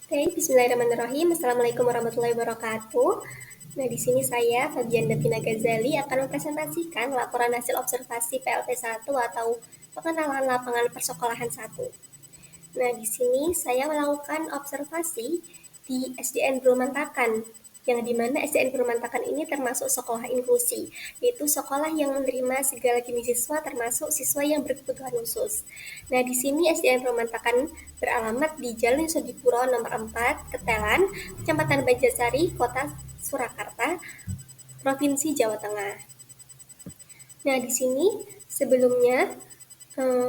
Oke, bismillahirrahmanirrahim. Assalamualaikum warahmatullahi wabarakatuh. Nah, di sini saya, Fabian Davina Ghazali, akan mempresentasikan laporan hasil observasi PLP 1 atau pengenalan lapangan persekolahan 1. Nah, di sini saya melakukan observasi di SDN Berumantakan, yang dimana SDN Berumantakan ini termasuk sekolah inklusi, yaitu sekolah yang menerima segala jenis siswa termasuk siswa yang berkebutuhan khusus. Nah, di sini SDN Berumantakan beralamat di Jalan Sodipuro nomor 4, Ketelan, Kecamatan Banjarsari, Kota Surakarta, Provinsi Jawa Tengah. Nah, di sini sebelumnya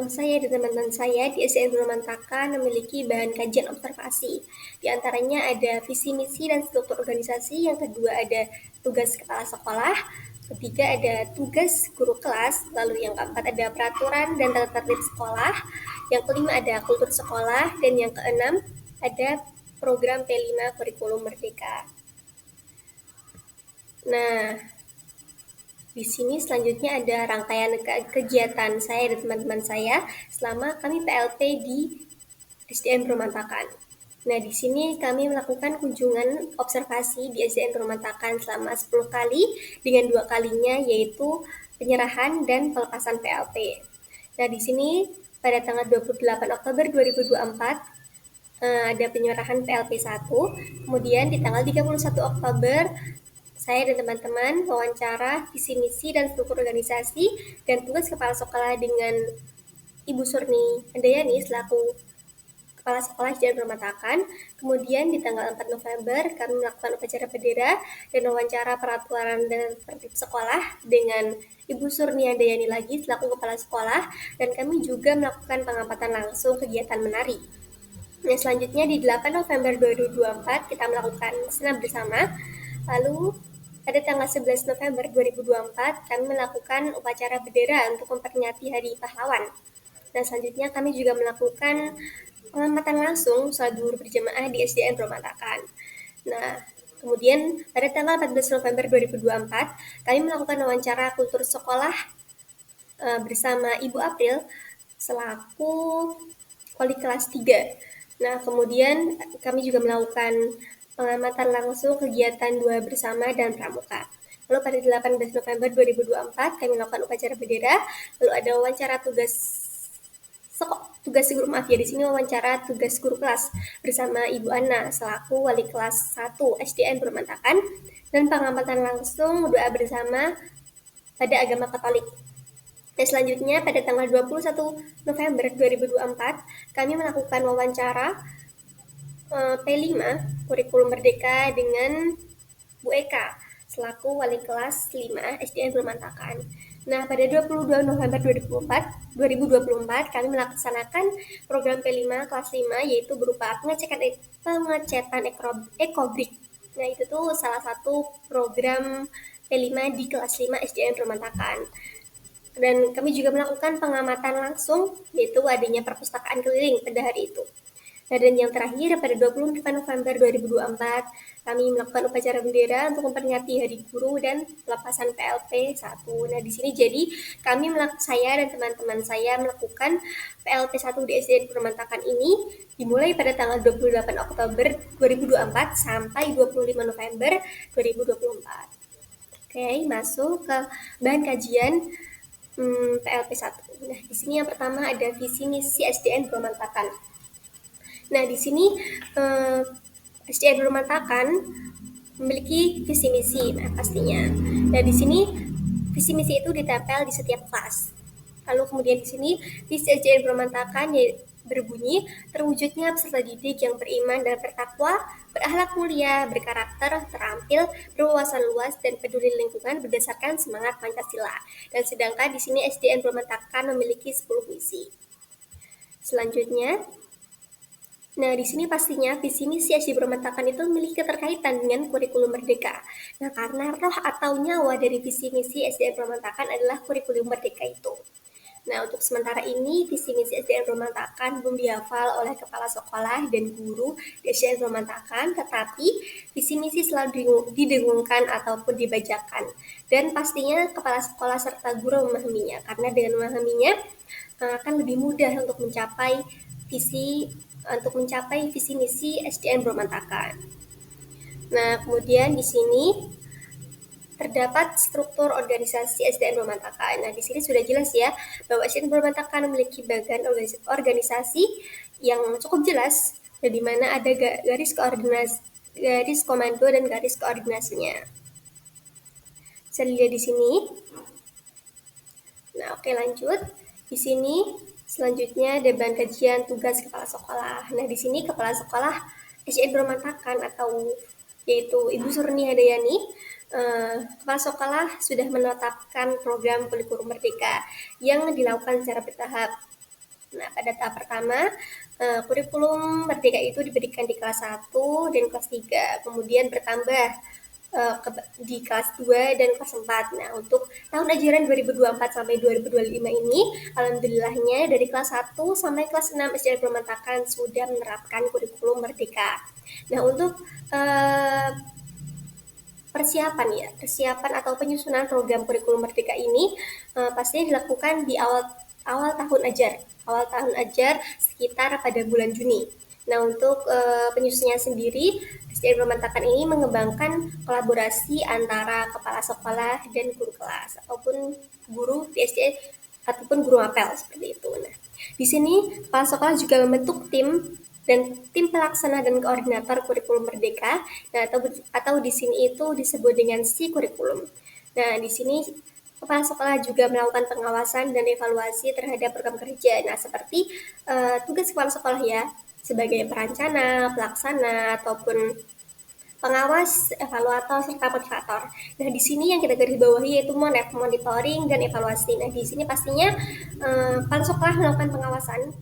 saya dan teman-teman saya di SDN Berumantakan memiliki bahan kajian observasi. Di antaranya ada visi misi dan struktur organisasi, yang kedua ada tugas kepala sekolah, ketiga ada tugas guru kelas, lalu yang keempat ada peraturan dan tata tertib sekolah, yang kelima ada kultur sekolah, dan yang keenam ada program P5 kurikulum merdeka. Nah, di sini selanjutnya ada rangkaian kegiatan saya dan teman-teman saya selama kami PLP di SDN Berumantakan. Nah, di sini kami melakukan kunjungan observasi di SDN Berumantakan selama 10 kali, dengan 2 kalinya yaitu penyerahan dan pelepasan PLP. Nah, di sini pada tanggal 28 Oktober 2024 ada penyerahan PLP 1, kemudian di tanggal 31 Oktober saya dan teman-teman wawancara visi misi dan struktur organisasi dan tugas kepala sekolah dengan Ibu Surni Andayani selaku kepala sekolah SDN Berumantakan. Kemudian di tanggal 4 November kami melakukan upacara bendera dan wawancara peraturan dan tertib sekolah dengan Ibu Surni Andayani lagi selaku kepala sekolah, dan kami juga melakukan pengamatan langsung kegiatan menari. Nah, selanjutnya di 8 November 2024 kita melakukan senam bersama. Lalu pada tanggal 11 November 2024 kami melakukan upacara bendera untuk memperingati Hari Pahlawan. Nah, selanjutnya kami juga melakukan pengamatan langsung sholat zuhur berjamaah di SDN Berumantakan. Nah, kemudian pada tanggal 14 November 2024 kami melakukan wawancara kultur sekolah bersama Ibu April selaku wali kelas 3. Nah, kemudian kami juga melakukan pengamatan langsung kegiatan 2 bersama dan pramuka. Lalu pada 18 November 2024 kami melakukan upacara bendera, lalu ada wawancara tugas guru, maaf ya, di sini wawancara tugas guru kelas bersama Ibu Ana selaku wali kelas 1 SDN Berumantakan, dan pengamatan langsung doa bersama pada agama Katolik. Dan selanjutnya pada tanggal 21 November 2024 kami melakukan wawancara P5 kurikulum merdeka dengan Bu Eka selaku wali kelas 5 SDN Berumantakan. Nah, pada 22 November 2024 kami melaksanakan program P5 kelas 5, yaitu berupa pengecetan ekobrik. Nah, itu tuh salah satu program P5 di kelas 5 SDN Berumantakan. Dan kami juga melakukan pengamatan langsung, yaitu adanya perpustakaan keliling pada hari itu. Nah, dan yang terakhir pada 24 November 2024 kami melakukan upacara bendera untuk memperingati Hari Guru dan pelepasan PLP 1. Nah, di sini jadi saya dan teman-teman saya melakukan PLP 1 di SDN Berumantakan ini dimulai pada tanggal 28 Oktober 2024 sampai 25 November 2024. Oke, masuk ke bahan kajian PLP 1. Nah, di sini yang pertama ada visi misi SDN Berumantakan. Nah, di sini SDN Berumantakan memiliki visi misi, nah pastinya. Nah, di sini visi misi itu ditempel di setiap kelas. Lalu kemudian di sini visi SDN Berumantakan berbunyi terwujudnya peserta didik yang beriman dan bertakwa, berakhlak mulia, berkarakter, terampil, berwawasan luas, dan peduli lingkungan berdasarkan semangat Pancasila. Dan sedangkan di sini SDN Berumantakan memiliki 10 misi. Selanjutnya, nah, di sini pastinya visi misi SDN Berumantakan itu memiliki keterkaitan dengan kurikulum merdeka. Nah, karena roh atau nyawa dari visi misi SDN Berumantakan adalah kurikulum merdeka itu. Nah, untuk sementara ini visi misi SDN Berumantakan belum dihafal oleh kepala sekolah dan guru di SDN Berumantakan, tetapi visi misi selalu didengungkan ataupun dibacakan. Dan pastinya kepala sekolah serta guru memahaminya, karena dengan memahaminya akan lebih mudah untuk mencapai visi untuk mencapai visi misi SDN Berontakan. Nah, kemudian di sini terdapat struktur organisasi SDN Berontakan. Nah, di sini sudah jelas ya bahwa SDN Berontakan memiliki bagian organisasi yang cukup jelas, dan di mana ada garis koordinasi, garis komando dan garis koordinasinya. Bisa dilihat di sini. Nah, oke, lanjut. Di sini selanjutnya ada bahan kajian tugas kepala sekolah. Nah, di sini kepala sekolah SDN Berontakan atau yaitu Ibu Surni Hadayani, kepala sekolah sudah menetapkan program kurikulum merdeka yang dilakukan secara bertahap. Nah, pada tahap pertama, kurikulum merdeka itu diberikan di kelas 1 dan kelas 3, kemudian bertambah di kelas 2 dan kelas 4. Nah, untuk tahun ajaran 2024 sampai 2025 ini, alhamdulillahnya dari kelas 1 sampai kelas 6 SDN Berontakan sudah menerapkan kurikulum merdeka. Nah, untuk persiapan atau penyusunan program kurikulum merdeka ini pastinya dilakukan di awal tahun ajar sekitar pada bulan Juni. Nah, untuk penyusunannya sendiri, SDN Berontakan ini mengembangkan kolaborasi antara kepala sekolah dan guru kelas ataupun guru di SD ataupun guru apel seperti itu. Nah, di sini kepala sekolah juga membentuk tim pelaksana dan koordinator kurikulum merdeka, nah, atau di sini itu disebut dengan si kurikulum. Nah, di sini kepala sekolah juga melakukan pengawasan dan evaluasi terhadap program kerja. Nah, seperti tugas kepala sekolah ya, sebagai perancana, pelaksana, ataupun pengawas, evaluator, serta motivator. Nah, di sini yang kita garis bawahi yaitu monitoring dan evaluasi. Nah, di sini pastinya kepala sekolah melakukan pengawasan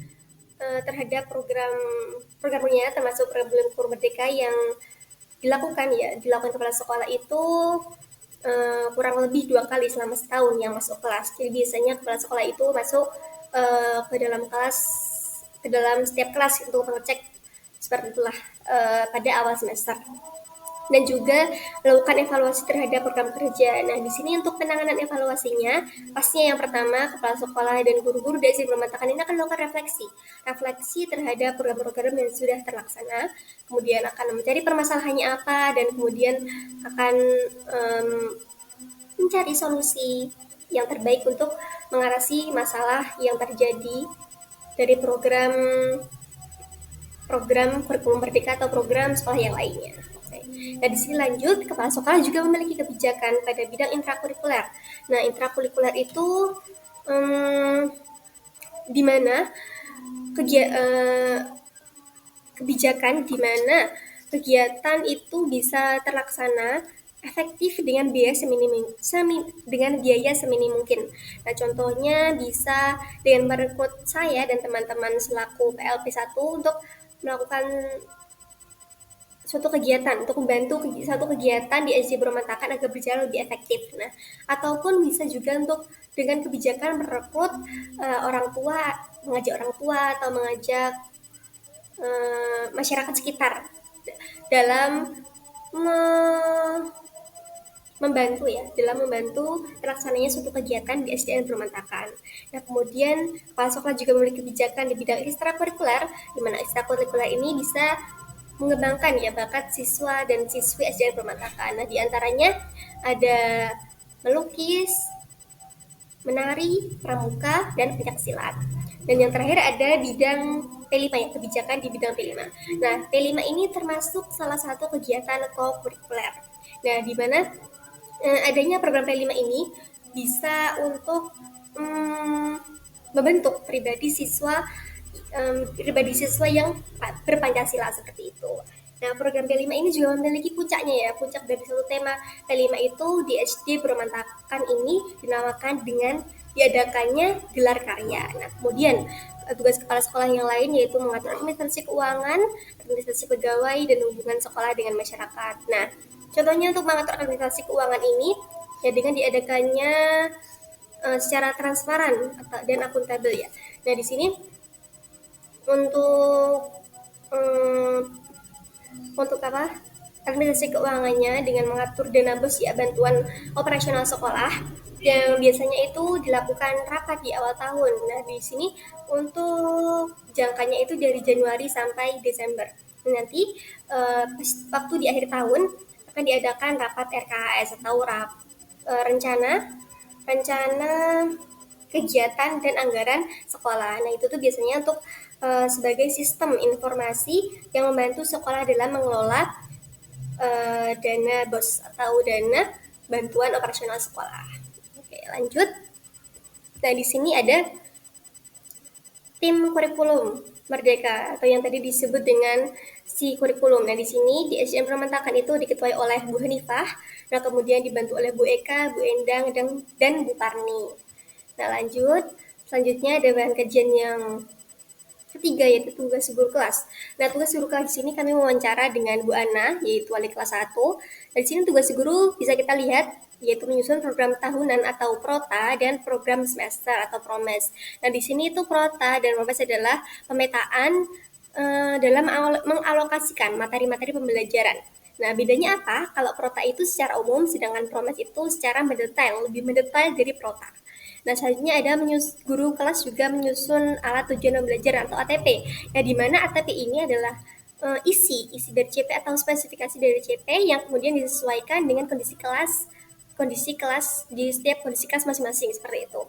terhadap programnya, termasuk program kurikulum merdeka yang dilakukan kepala sekolah itu kurang lebih 2 kali selama setahun yang masuk kelas. Jadi biasanya kepala sekolah itu masuk ke dalam setiap kelas untuk mengecek seperti itulah pada awal semester. Dan juga melakukan evaluasi terhadap program kerja. Nah, di sini untuk penanganan evaluasinya, pastinya yang pertama, kepala sekolah dan guru-guru di SDN Berontakan ini akan melakukan refleksi terhadap program-program yang sudah terlaksana, kemudian akan mencari permasalahannya apa, dan kemudian akan mencari solusi yang terbaik untuk mengatasi masalah yang terjadi dari program kurikulum merdeka atau program sekolah yang lainnya. Nah, di sini lanjut, kepala sekolah juga memiliki kebijakan pada bidang intrakurikuler. Nah, intrakurikuler itu di mana kebijakan di mana kegiatan itu bisa terlaksana efektif dengan biaya seminim mungkin. Nah, contohnya bisa dengan merekrut saya dan teman-teman selaku PLP 1 untuk melakukan suatu kegiatan, untuk membantu satu kegiatan di SD Berontakan agar berjalan lebih efektif. Nah, ataupun bisa juga untuk dengan kebijakan merekrut mengajak orang tua atau mengajak masyarakat sekitar dalam membantu terlaksananya suatu kegiatan di SDN Berontakan. Nah, kemudian kepala sekolah juga memiliki kebijakan di bidang ekstrakurikuler, di mana ekstrakurikuler ini bisa mengembangkan bakat siswa dan siswi SDN Berontakan. Nah, diantaranya ada melukis, menari, pramuka, dan pencaksilat. Dan yang terakhir ada bidang P5 kebijakan di bidang P5. Nah, P5 ini termasuk salah satu kegiatan co-kurikuler. Nah, di mana adanya program P5 ini bisa untuk membentuk pribadi siswa yang berpancasila seperti itu. Nah, program P5 ini juga memiliki puncaknya puncak dari satu tema P5 itu di SD Berontakan ini dinamakan dengan diadakannya gelar karya. Nah, kemudian tugas kepala sekolah yang lain yaitu mengatur administrasi keuangan, administrasi pegawai, dan hubungan sekolah dengan masyarakat. Nah, contohnya untuk mengatur administrasi keuangan ini dengan diadakannya secara transparan dan akuntabel ya. Nah, di sini untuk administrasi keuangannya dengan mengatur dana bos bantuan operasional sekolah, yang biasanya itu dilakukan rapat di awal tahun. Nah, di sini untuk jangkanya itu dari Januari sampai Desember. Nanti waktu di akhir tahun akan diadakan rapat RKHS atau rencana rencana kegiatan dan anggaran sekolah. Nah, itu tuh biasanya untuk sebagai sistem informasi yang membantu sekolah dalam mengelola dana BOS atau dana bantuan operasional sekolah. Oke, lanjut. Nah, di sini ada tim kurikulum Merdeka atau yang tadi disebut dengan si kurikulum. Nah, di sini di SDN Permatakan itu diketuai oleh Bu Hanifah, nah kemudian dibantu oleh Bu Eka, Bu Endang, dan Bu Parni. Nah, lanjut. Selanjutnya ada bahan kajian yang ketiga, yaitu tugas guru kelas. Nah, tugas guru kelas di sini kami wawancara dengan Bu Ana, yaitu wali kelas 1. Dan di sini tugas guru bisa kita lihat yaitu menyusun program tahunan atau prota dan program semester atau promes. Nah, di sini itu prota dan promes adalah pemetaan dalam mengalokasikan materi-materi pembelajaran. Nah, bedanya apa? Kalau prota itu secara umum, sedangkan promes itu secara mendetail, lebih mendetail dari prota. Nah, selanjutnya ada guru kelas juga menyusun alat tujuan belajar atau ATP. Nah, di mana ATP ini adalah isi dari CP atau spesifikasi dari CP yang kemudian disesuaikan dengan kondisi kelas di setiap kondisi kelas masing-masing seperti itu.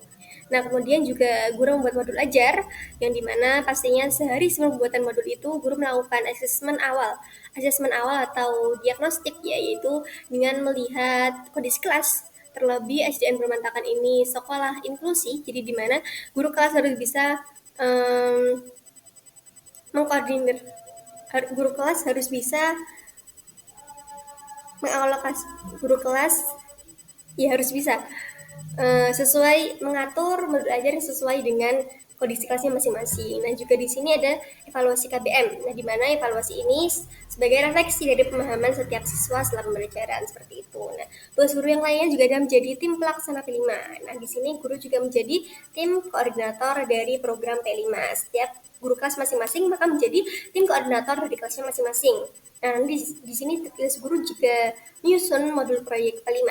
Nah, kemudian juga guru membuat modul ajar yang dimana pastinya sehari sebelum pembuatan modul itu guru melakukan asesmen awal atau diagnostik, yaitu dengan melihat kondisi kelas. Terlebih SDN Permantakan ini sekolah inklusi, jadi di mana guru kelas harus bisa mengkoordinir, guru kelas harus bisa mengalokasi, guru kelas ya harus bisa sesuai mengatur modul ajar yang sesuai dengan kondisi kelasnya masing-masing. Nah, juga di sini ada evaluasi KBM. Nah, di mana evaluasi ini sebagai refleksi dari pemahaman setiap siswa selama pembelajaran seperti itu. Nah, tugas guru yang lainnya juga ada menjadi tim pelaksana P5. Nah, di sini guru juga menjadi tim koordinator dari program P5. Setiap guru kelas masing-masing maka menjadi tim koordinator dari kelasnya masing-masing. Nah, di sini tugas guru juga menyusun modul proyek P5.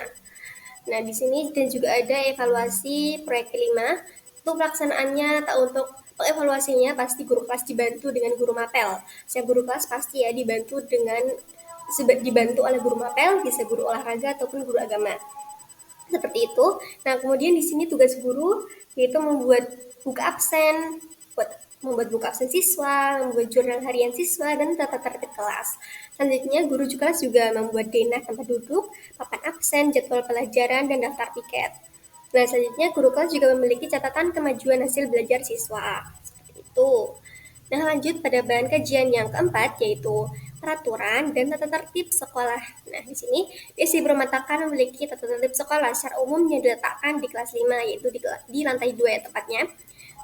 Nah, di sini dan juga ada evaluasi proyek kelima. Untuk pelaksanaannya atau untuk evaluasinya pasti guru kelas dibantu dengan guru mapel. Setiap guru kelas pasti ya dibantu oleh guru mapel, bisa guru olahraga ataupun guru agama. Seperti itu. Nah, kemudian di sini tugas guru yaitu membuat buku absen, membuat buku absen siswa, membuat jurnal harian siswa, dan tata tertib kelas. Selanjutnya, guru kelas juga membuat denah tempat duduk, papan absen, jadwal pelajaran, dan daftar piket. Nah, selanjutnya guru kelas juga memiliki catatan kemajuan hasil belajar siswa. Seperti itu. Nah, lanjut pada bahan kajian yang keempat, yaitu peraturan dan tata tertib sekolah. Nah, di sini SDN Permatakan memiliki tata tertib sekolah secara umum yang diletakkan di kelas 5, yaitu di lantai 2 ya tepatnya.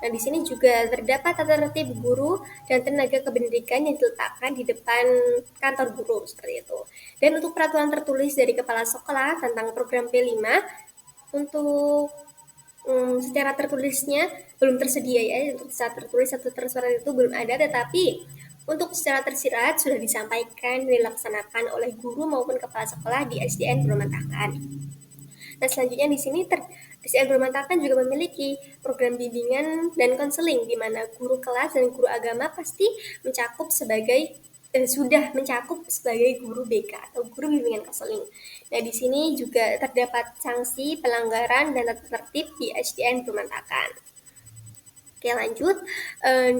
Nah, di sini juga terdapat tata tertib guru dan tenaga kependidikan yang diletakkan di depan kantor guru, seperti itu. Dan untuk peraturan tertulis dari kepala sekolah tentang program P5, untuk secara tertulisnya belum tersedia ya, untuk secara tertulis atau tersurat itu belum ada, tetapi untuk secara tersirat sudah disampaikan dan dilaksanakan oleh guru maupun kepala sekolah di SDN Permatakan. Nah, selanjutnya di sini SDN Permatakan juga memiliki program bimbingan dan konseling di mana guru kelas dan guru agama pasti sudah mencakup sebagai guru BK atau guru bimbingan konseling. Nah, di sini juga terdapat sanksi pelanggaran dan tata tertib di SDN Permatakan. Oke, lanjut.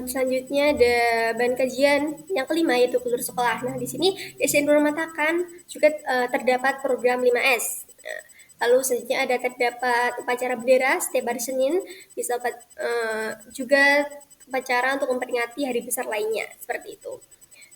Selanjutnya ada bahan kajian yang kelima, yaitu kultur sekolah. Nah, di sini di SDN Permatakan juga terdapat program 5S. Lalu selanjutnya terdapat upacara bendera setiap hari Senin, bisa juga upacara untuk memperingati hari besar lainnya, seperti itu.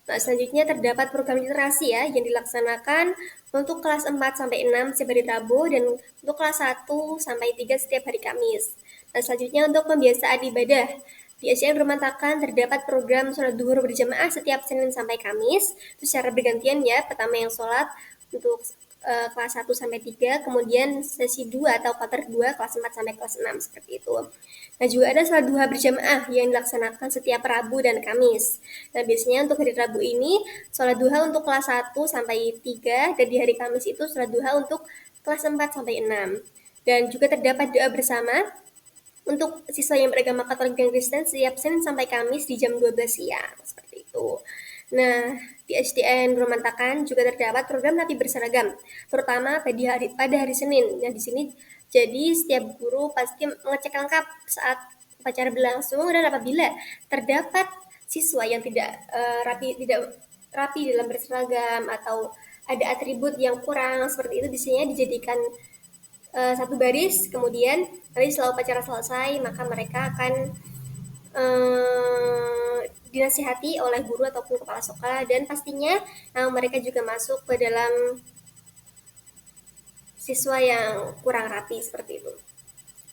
Nah, selanjutnya terdapat program literasi ya yang dilaksanakan untuk kelas 4 sampai 6 setiap hari Rabu dan untuk kelas 1 sampai 3 setiap hari Kamis. Nah, selanjutnya untuk pembiasaan ibadah. Di SDN Permatakan terdapat program sholat duhur berjamaah setiap Senin sampai Kamis. Itu secara bergantian ya, pertama yang sholat untuk kelas 1 sampai 3, kemudian sesi 2 atau quarter 2 kelas 4 sampai kelas 6 seperti itu. Nah, juga ada sholat duha berjamaah yang dilaksanakan setiap Rabu dan Kamis. Nah, biasanya untuk hari Rabu ini sholat duha untuk kelas 1 sampai 3 dan di hari Kamis itu sholat duha untuk kelas 4 sampai 6. Dan juga terdapat doa bersama untuk siswa yang beragama Katolik dan Kristen setiap Senin sampai Kamis di jam 12 siang, seperti itu. Nah, di SDN Berontakan juga terdapat program rapi berseragam, terutama pada hari Senin. Nah, di sini jadi setiap guru pasti mengecek lengkap saat upacara berlangsung, dan apabila terdapat siswa yang tidak rapi dalam berseragam atau ada atribut yang kurang seperti itu, biasanya dijadikan satu baris, kemudian nanti setelah upacara selesai maka mereka akan dinasihati oleh guru ataupun kepala sekolah, dan pastinya mereka juga masuk ke dalam siswa yang kurang rapi seperti itu.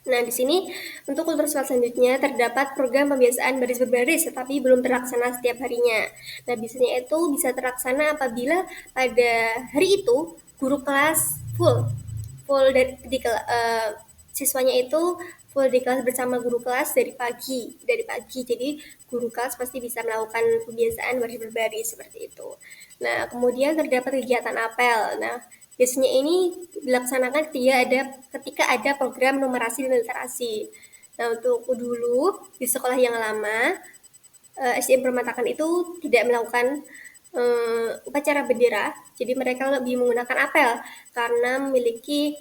Nah, di sini untuk kultur selanjutnya terdapat program pembiasaan baris berbaris, tetapi belum terlaksana setiap harinya. Nah, biasanya itu bisa terlaksana apabila pada hari itu guru kelas full siswanya itu full di kelas bersama guru kelas dari pagi. Jadi guru kelas pasti bisa melakukan pembiasaan baris berbaris seperti itu. Nah, kemudian terdapat kegiatan apel. Nah, biasanya ini dilaksanakan ketika ada program numerasi dan literasi. Nah, untuk dulu di sekolah yang lama, SDN Permatakan itu tidak melakukan upacara bendera, jadi mereka lebih menggunakan apel karena memiliki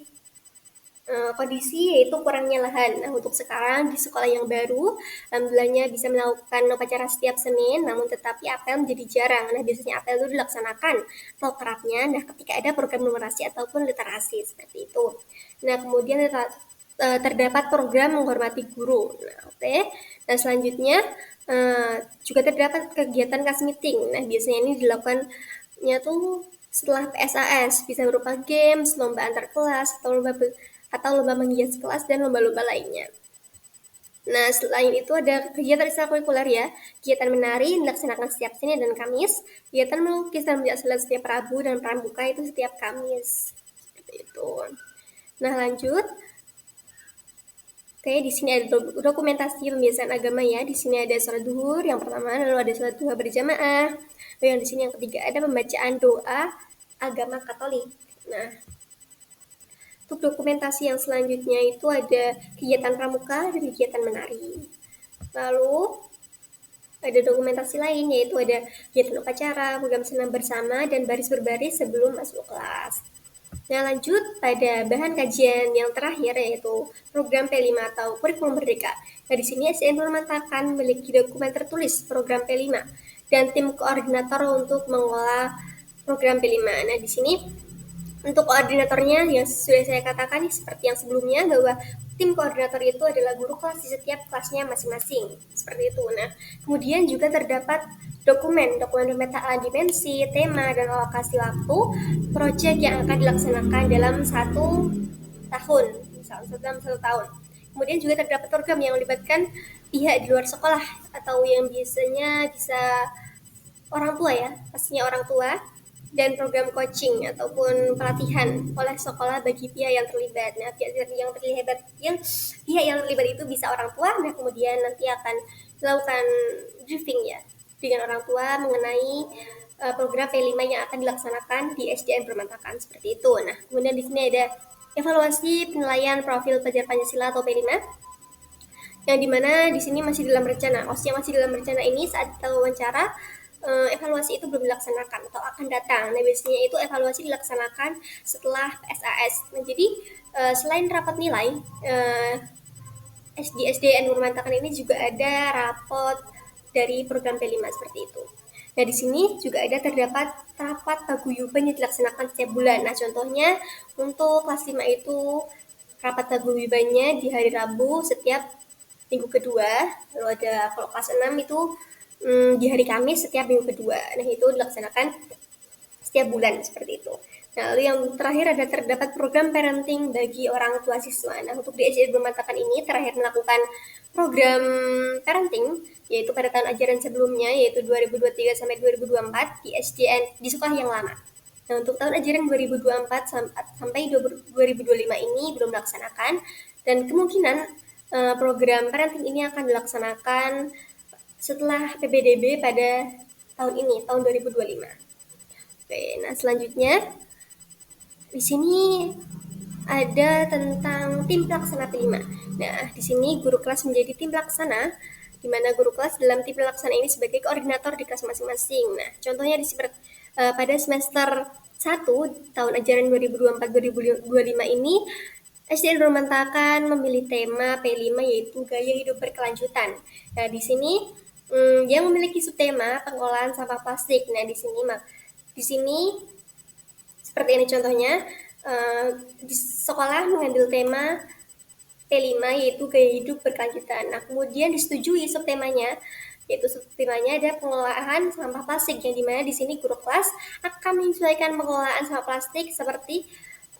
kondisi yaitu kurangnya lahan. Nah, untuk sekarang di sekolah yang baru, alhamdulillahnya bisa melakukan upacara setiap Senin, namun tetapi apel menjadi jarang. Nah, biasanya apel itu dilaksanakan atau kerapnya, ketika ada program numerasi ataupun literasi seperti itu. Nah, kemudian terdapat program menghormati guru. Nah, oke. Nah, selanjutnya juga terdapat kegiatan class meeting. Nah, biasanya ini dilakukannya tuh setelah PSAS, bisa berupa games, lomba antar kelas, atau lomba menghias kelas, dan lomba-lomba lainnya. Nah, selain itu ada kegiatan ekstrakurikuler ya, kegiatan menari dilaksanakan setiap Senin dan Kamis, kegiatan melukis dan menjadi silat setiap Rabu, dan pramuka itu setiap Kamis. Seperti itu. Nah, lanjut. Oke, di sini ada dokumentasi pembiasaan agama ya. Di sini ada sholat duhur yang pertama, lalu ada sholat duha berjamaah. Lalu yang di sini yang ketiga ada pembacaan doa agama Katolik. Nah, untuk dokumentasi yang selanjutnya itu ada kegiatan pramuka dan kegiatan menari. Lalu ada dokumentasi lain, yaitu ada kegiatan upacara, program senam bersama, dan baris berbaris sebelum masuk kelas. Nah, lanjut pada bahan kajian yang terakhir, yaitu program P5 atau kurikulum merdeka. Nah, di sini SDN Permatakan memiliki dokumen tertulis program P5 dan tim koordinator untuk mengolah program P5. Nah, di sini untuk koordinatornya yang sudah saya katakan seperti yang sebelumnya, bahwa tim koordinator itu adalah guru kelas di setiap kelasnya masing-masing, seperti itu. Nah, kemudian juga terdapat dokumen pemetaan dimensi, tema, dan alokasi waktu proyek yang akan dilaksanakan dalam satu tahun, misalnya dalam satu tahun. Kemudian juga terdapat program yang melibatkan pihak di luar sekolah atau yang biasanya bisa orang tua ya, pastinya orang tua, dan program coaching ataupun pelatihan oleh sekolah bagi pihak yang terlibat. Nah, pihak yang terlibat itu bisa orang tua. Nah, kemudian nanti akan melakukan briefing ya dengan orang tua mengenai program P5 yang akan dilaksanakan di SDN Permatakan seperti itu. Nah, kemudian di sini ada evaluasi penilaian profil pelajar Pancasila atau P5, yang dimana di sini masih dalam rencana. Maksudnya masih dalam rencana ini saat kita wawancara, evaluasi itu belum dilaksanakan atau akan datang. Nah, biasanya itu evaluasi dilaksanakan setelah SAS. Nah, jadi selain rapat nilai, SDN Nurmantakan ini juga ada rapot dari program P5 seperti itu. Nah, di sini juga terdapat rapat paguyuban yang dilaksanakan setiap bulan. Nah, contohnya untuk kelas 5 itu rapat paguyubannya di hari Rabu setiap minggu kedua. Lalu ada kalau kelas 6 itu di hari Kamis setiap minggu kedua. Nah, itu dilaksanakan setiap bulan seperti itu. Nah, lalu yang terakhir terdapat program parenting bagi orang tua siswa. Nah, untuk di SDN Bermatakan ini terakhir melakukan program parenting yaitu pada tahun ajaran sebelumnya, yaitu 2023 sampai 2024 di SDN di sekolah yang lama. Nah, untuk tahun ajaran 2024 sampai 2025 ini belum dilaksanakan, dan kemungkinan program parenting ini akan dilaksanakan setelah PPDB pada tahun ini, tahun 2025. Oke, nah selanjutnya di sini ada tentang tim pelaksana P5. Nah, di sini guru kelas menjadi tim pelaksana, di mana guru kelas dalam tim pelaksana ini sebagai koordinator di kelas masing-masing. Nah, contohnya pada semester 1 tahun ajaran 2024-2025 ini, SDN Romantakan memilih tema P5 yaitu gaya hidup berkelanjutan. Nah, di sini yang memiliki subtema pengolahan sampah plastik. Nah, di sini seperti ini contohnya, di sekolah mengambil tema P5 yaitu gaya hidup berkelanjutan. Nah, kemudian disetujui subtemanya, yaitu subtemanya ada pengolahan sampah plastik, yang dimana di sini guru kelas akan menyesuaikan pengolahan sampah plastik seperti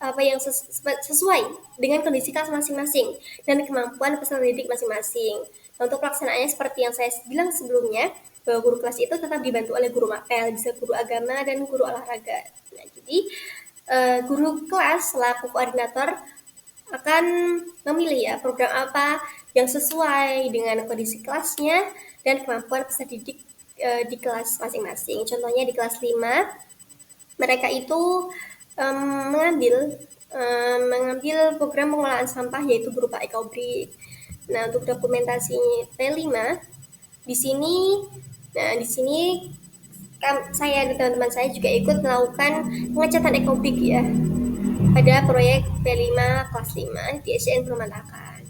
apa yang sesuai dengan kondisi kelas masing-masing dan kemampuan peserta didik masing-masing. Nah, untuk pelaksanaannya seperti yang saya bilang sebelumnya, bahwa guru kelas itu tetap dibantu oleh guru mapel, bisa guru agama dan guru olahraga. Nah, jadi guru kelas selaku koordinator akan memilih ya program apa yang sesuai dengan kondisi kelasnya dan kemampuan peserta didik di kelas masing-masing. Contohnya di kelas 5, mereka itu mengambil program pengolahan sampah yaitu berupa ekobrik. Nah, untuk dokumentasi P5 di sini, saya dan teman-teman saya juga ikut melakukan pengecatan ekobrik ya pada proyek P5 kelas 5 di SDN Perumantakan.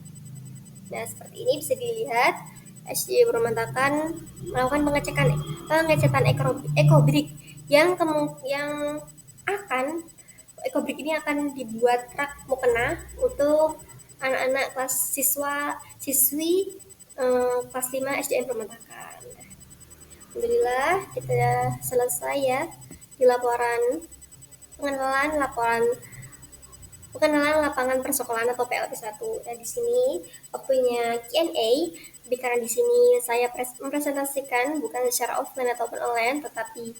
Nah, seperti ini bisa dilihat SDN Perumantakan melakukan pengecatan ekobrik yang ekobrik ini akan dibuat rak mukena untuk anak-anak siswi kelas 5 SDN Perumantakan. Alhamdulillah kita selesai ya di pengenalan lapangan persekolahan atau PLP 1. Nah, di sini waktunya Q&A. Karena di sini saya mempresentasikan bukan secara offline ataupun online, tetapi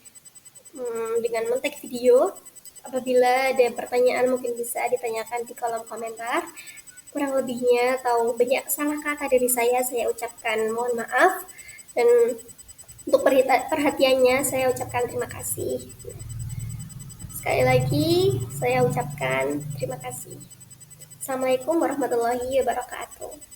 dengan men-tag video. Apabila ada pertanyaan mungkin bisa ditanyakan di kolom komentar. Kurang lebihnya atau banyak salah kata dari saya ucapkan mohon maaf. Dan untuk perhatiannya saya ucapkan terima kasih. Sekali lagi saya ucapkan terima kasih. Assalamualaikum warahmatullahi wabarakatuh.